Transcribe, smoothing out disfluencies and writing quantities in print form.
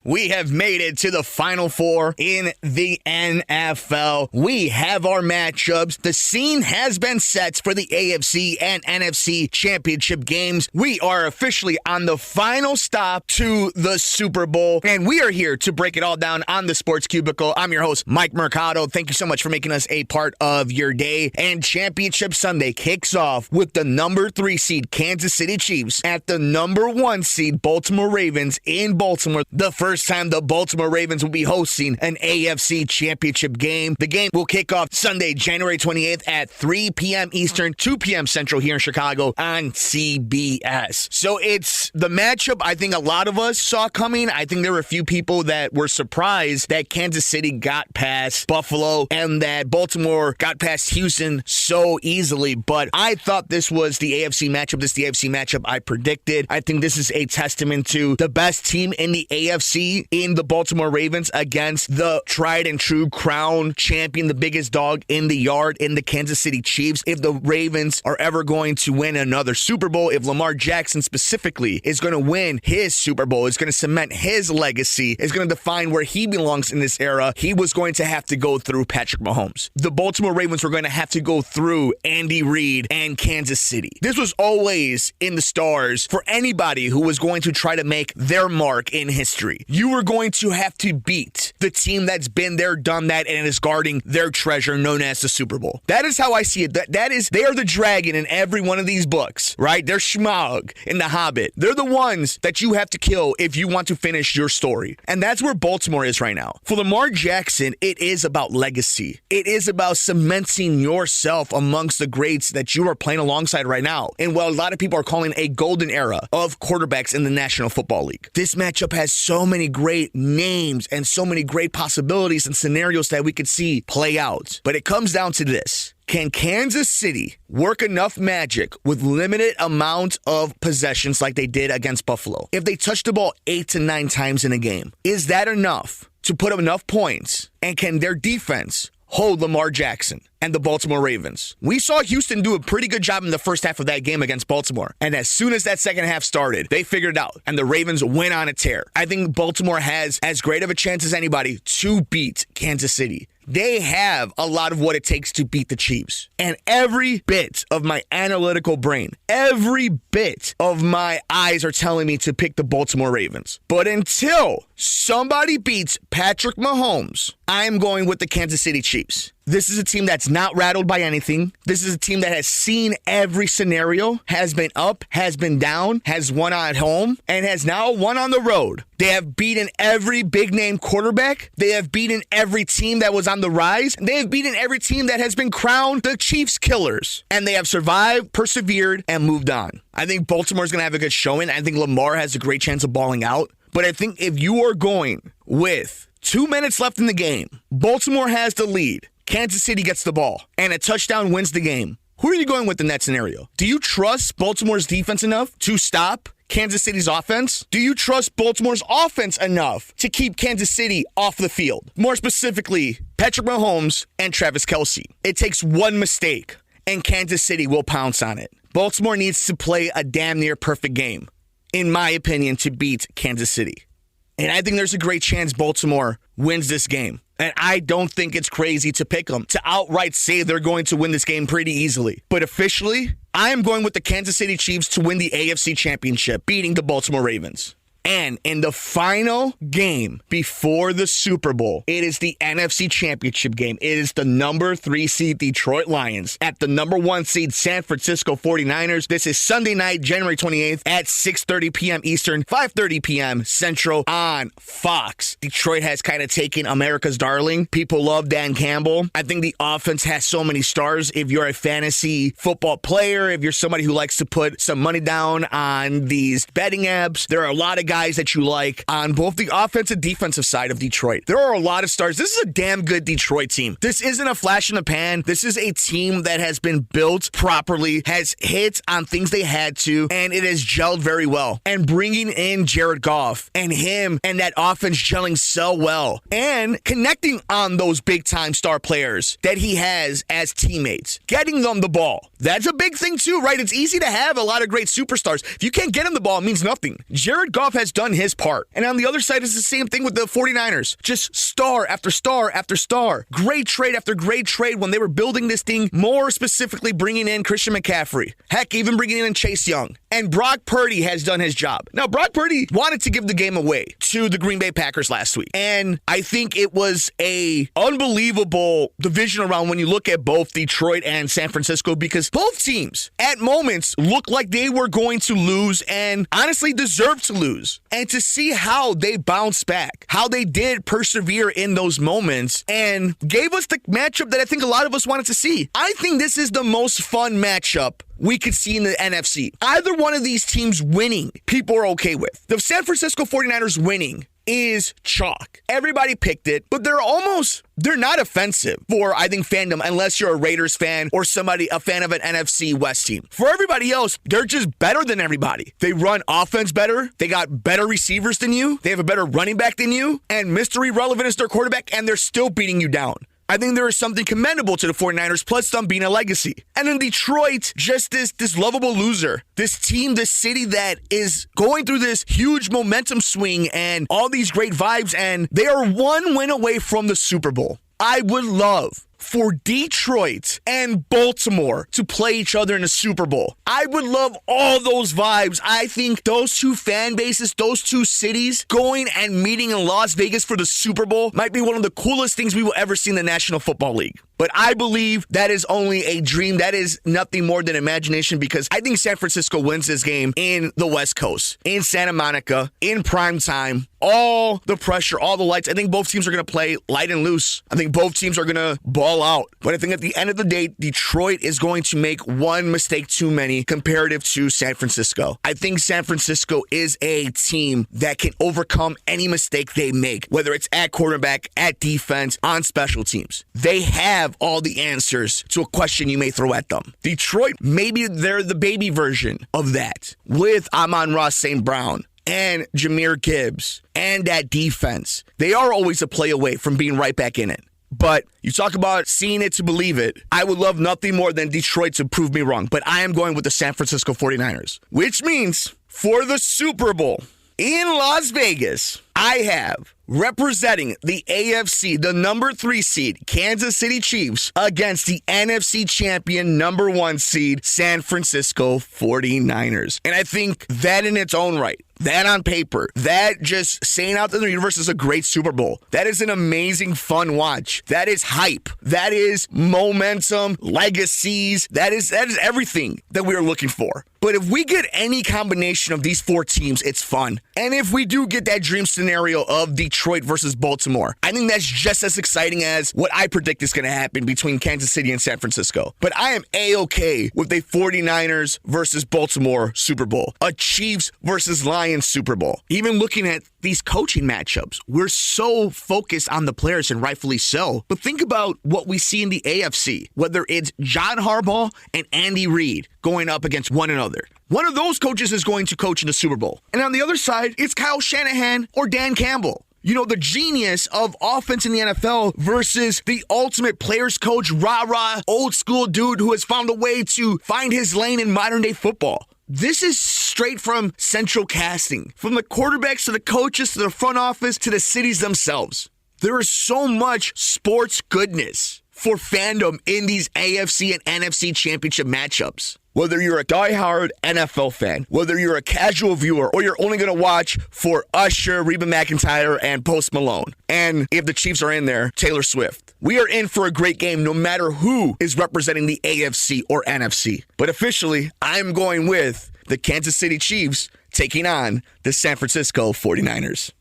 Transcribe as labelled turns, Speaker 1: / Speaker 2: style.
Speaker 1: We have made it to the Final Four in the NFL. We have our matchups. The scene has been set for the AFC and NFC championship games. We are officially on the final stop to the Super Bowl, and we are here to break it all down on the Sports Cubicle. I'm your host, Mike Mercado. Thank you so much for making us a part of your day. And Championship Sunday kicks off with the number 3 seed Kansas City Chiefs at the number 1 seed Baltimore Ravens in Baltimore. The first time the Baltimore Ravens will be hosting an AFC championship game. The game will kick off Sunday, January 28th at 3 p.m. Eastern, 2 p.m. Central here in Chicago on CBS. So it's the matchup I think a lot of us saw coming. I think there were a few people that were surprised that Kansas City got past Buffalo and that Baltimore got past Houston so easily. But I thought this was the AFC matchup. This is the AFC matchup I predicted. I think this is a testament to the best team in the AFC in the Baltimore Ravens against the tried and true crown champion, the biggest dog in the yard in the Kansas City Chiefs. If the Ravens are ever going to win another Super Bowl, if Lamar Jackson specifically is going to win his Super Bowl, is going to cement his legacy, is going to define where he belongs in this era, he was going to have to go through Patrick Mahomes. The Baltimore Ravens were going to have to go through Andy Reid and Kansas City. This was always in the stars for anybody who was going to try to make their mark in history. You were going to have to beat the team that's been there, done that, and is guarding their treasure known as the Super Bowl. That is how I see it. That is, they are the dragon in every one of these books, right? They're Smaug in The Hobbit. They're the ones that you have to kill if you want to finish your story. And that's where Baltimore is right now. For Lamar Jackson, it is about legacy. It is about cementing yourself amongst the greats that you are playing alongside right now. And what a lot of people are calling a golden era of quarterbacks in the National Football League. This matchup has so many great names and so many great possibilities and scenarios that we could see play out. But it comes down to this. Can Kansas City work enough magic with limited amount of possessions like they did against Buffalo? If they touch the ball 8 to 9 times in a game, is that enough to put up enough points? And can their defense hold Lamar Jackson and the Baltimore Ravens? We saw Houston do a pretty good job in the first half of that game against Baltimore. And as soon as that second half started, they figured it out, and the Ravens went on a tear. I think Baltimore has as great of a chance as anybody to beat Kansas City. They have a lot of what it takes to beat the Chiefs. And every bit of my analytical brain, every bit of my eyes are telling me to pick the Baltimore Ravens. But until somebody beats Patrick Mahomes, I'm going with the Kansas City Chiefs. This is a team that's not rattled by anything. This is a team that has seen every scenario, has been up, has been down, has won at home, and has now won on the road. They have beaten every big-name quarterback. They have beaten every team that was on the rise. They have beaten every team that has been crowned the Chiefs killers. And they have survived, persevered, and moved on. I think Baltimore's going to have a good showing. I think Lamar has a great chance of balling out. But I think if you are going with 2 minutes left in the game, Baltimore has the lead, Kansas City gets the ball, and a touchdown wins the game, who are you going with in that scenario? Do you trust Baltimore's defense enough to stop Kansas City's offense? Do you trust Baltimore's offense enough to keep Kansas City off the field? More specifically, Patrick Mahomes and Travis Kelce. It takes one mistake, and Kansas City will pounce on it. Baltimore needs to play a damn near perfect game, in my opinion, to beat Kansas City. And I think there's a great chance Baltimore wins this game. And I don't think it's crazy to pick them, to outright say they're going to win this game pretty easily. But officially, I am going with the Kansas City Chiefs to win the AFC Championship, beating the Baltimore Ravens. And in the final game before the Super Bowl, it is the NFC Championship game. It is the number 3 seed Detroit Lions at the number 1 seed San Francisco 49ers. This is Sunday night, January 28th at 6:30 p.m. Eastern, 5:30 p.m. Central on Fox. Detroit has kind of taken America's darling. People love Dan Campbell. I think the offense has so many stars. If you're a fantasy football player, if you're somebody who likes to put some money down on these betting apps, there are a lot of guys that you like on both the offensive and defensive side of Detroit. There are a lot of stars. This is a damn good Detroit team. This isn't a flash in the pan. This is a team that has been built properly, has hit on things they had to, and it has gelled very well. And bringing in Jared Goff and him and that offense gelling so well and connecting on those big-time star players that he has as teammates, getting them the ball. That's a big thing too, right? It's easy to have a lot of great superstars. If you can't get him the ball, it means nothing. Jared Goff has done his part. And on the other side is the same thing with the 49ers. Just star after star after star. Great trade after great trade when they were building this thing, more specifically bringing in Christian McCaffrey. Heck, even bringing in Chase Young. And Brock Purdy has done his job. Now, Brock Purdy wanted to give the game away to the Green Bay Packers last week. And I think it was a unbelievable divisional round when you look at both Detroit and San Francisco, because both teams at moments looked like they were going to lose and honestly deserved to lose. And to see how they bounced back, how they did persevere in those moments and gave us the matchup that I think a lot of us wanted to see. I think this is the most fun matchup we could see in the NFC. Either one of these teams winning, people are okay with. The San Francisco 49ers winning is chalk. Everybody picked it, but they're not offensive for, I think, fandom, unless you're a Raiders fan or a fan of an NFC West team. For everybody else, they're just better than everybody. They run offense better. They got better receivers than you. They have a better running back than you. And Mr. Irrelevant is their quarterback, and they're still beating you down. I think there is something commendable to the 49ers, plus them being a legacy. And in Detroit, just this lovable loser. This team, this city that is going through this huge momentum swing and all these great vibes, and they are one win away from the Super Bowl. I would love for Detroit and Baltimore to play each other in a Super Bowl. I would love all those vibes. I think those two fan bases, those two cities going and meeting in Las Vegas for the Super Bowl might be one of the coolest things we will ever see in the National Football League. But I believe that is only a dream. That is nothing more than imagination, because I think San Francisco wins this game in the West Coast, in Santa Monica, in prime time. All the pressure, all the lights. I think both teams are going to play light and loose. I think both teams are going to ball out. But I think at the end of the day, Detroit is going to make one mistake too many comparative to San Francisco. I think San Francisco is a team that can overcome any mistake they make, whether it's at quarterback, at defense, on special teams. They have all the answers to a question you may throw at them. Detroit, maybe they're the baby version of that, with Amon-Ra St. Brown and Jahmyr Gibbs and that defense. They are always a play away from being right back in it. But you talk about seeing it to believe it. I would love nothing more than Detroit to prove me wrong. But I am going with the San Francisco 49ers, which means for the Super Bowl in Las Vegas, I have representing the AFC, the number 3 seed, Kansas City Chiefs, against the NFC champion, number 1 seed, San Francisco 49ers. And I think that in its own right, that on paper, that just saying out to the universe is a great Super Bowl. That is an amazing, fun watch. That is hype. That is momentum, legacies. That is everything that we are looking for. But if we get any combination of these 4 teams, it's fun. And if we do get that dream scenario of Detroit versus Baltimore, I think that's just as exciting as what I predict is going to happen between Kansas City and San Francisco. But I am A-okay with a 49ers versus Baltimore Super Bowl, a Chiefs versus Lions Super Bowl. Even looking at these coaching matchups, we're so focused on the players, and rightfully so. But think about what we see in the AFC, whether it's John Harbaugh and Andy Reid going up against one another. One of those coaches is going to coach in the Super Bowl. And on the other side, it's Kyle Shanahan or Dan Campbell. You know, the genius of offense in the NFL versus the ultimate players coach, rah-rah, old school dude who has found a way to find his lane in modern day football. This is straight from central casting, from the quarterbacks to the coaches to the front office to the cities themselves. There is so much sports goodness for fandom in these AFC and NFC championship matchups. Whether you're a diehard NFL fan, whether you're a casual viewer, or you're only going to watch for Usher, Reba McEntire, and Post Malone. And if the Chiefs are in there, Taylor Swift. We are in for a great game no matter who is representing the AFC or NFC. But officially, I'm going with the Kansas City Chiefs taking on the San Francisco 49ers.